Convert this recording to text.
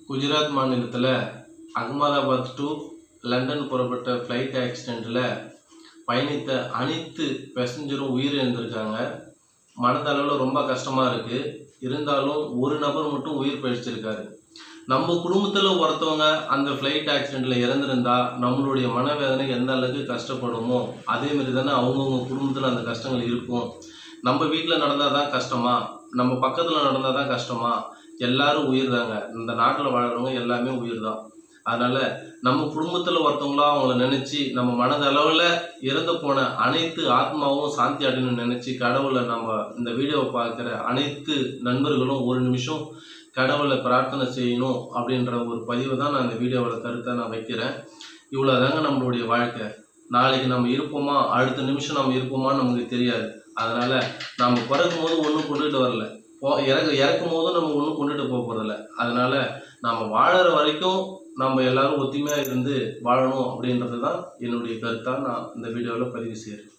குஜராத் மாநிலத்தில் Ahmedabad to London புறப்பட்ட flight ஆக்சிடெண்ட்டில் பயணித்த அனைத்து பேசஞ்சரும் உயிரிழந்திருக்காங்க. மனதளவில் ரொம்ப கஷ்டமாக இருக்குது. இருந்தாலும் ஒரு நபர் மட்டும் உயிர் பிழைச்சிருக்காரு. நம்ம குடும்பத்தில் ஒருத்தவங்க அந்த ஃப்ளைட் ஆக்சிடெண்ட்டில் இறந்துருந்தா நம்மளுடைய மனவேதனை எந்த அளவுக்கு கஷ்டப்படுமோ அதேமாரி தானே அவங்கவுங்க குடும்பத்தில் அந்த கஷ்டங்கள் இருக்கும். நம்ம வீட்டில் நடந்தால் தான் கஷ்டமா, நம்ம பக்கத்தில் நடந்தால் தான் கஷ்டமா? எல்லாரும் உயிர் தாங்க. இந்த நாட்டில் வாழ்கிறவங்க எல்லாமே உயிர் தான். அதனால் நம்ம குடும்பத்தில் ஒருத்தவங்களா அவங்கள நினச்சி நம்ம மனதளவில் இறந்து போன அனைத்து ஆத்மாவும் சாந்தி அடையணும்னு நினச்சி கடவுளை நம்ம இந்த வீடியோவை பார்க்குற அனைத்து நண்பர்களும் ஒரு நிமிஷம் கடவுளை பிரார்த்தனை செய்யணும் அப்படின்ற ஒரு பதிவை தான் நான் இந்த வீடியோவில் கருத்தை நான் வைக்கிறேன். இவ்வளோதாங்க நம்மளுடைய வாழ்க்கை. நாளைக்கு நம்ம இருப்போமா, அடுத்த நிமிஷம் நம்ம இருப்போமான்னு நமக்கு தெரியாது. அதனால் நம்ம பிறக்கும் போது ஒன்றும் கொண்டுட்டு வரல, இறக்கும் போதும் நம்ம ஒன்றும் கொண்டுட்டு போக போகிறதில்ல. அதனால் நம்ம வாழற வரைக்கும் நம்ம எல்லாரும் ஒத்துமையாக இருந்து வாழணும் அப்படின்றது தான் என்னுடைய கருத்தாக நான் இந்த வீடியோவில் பதிவு செய்கிறேன்.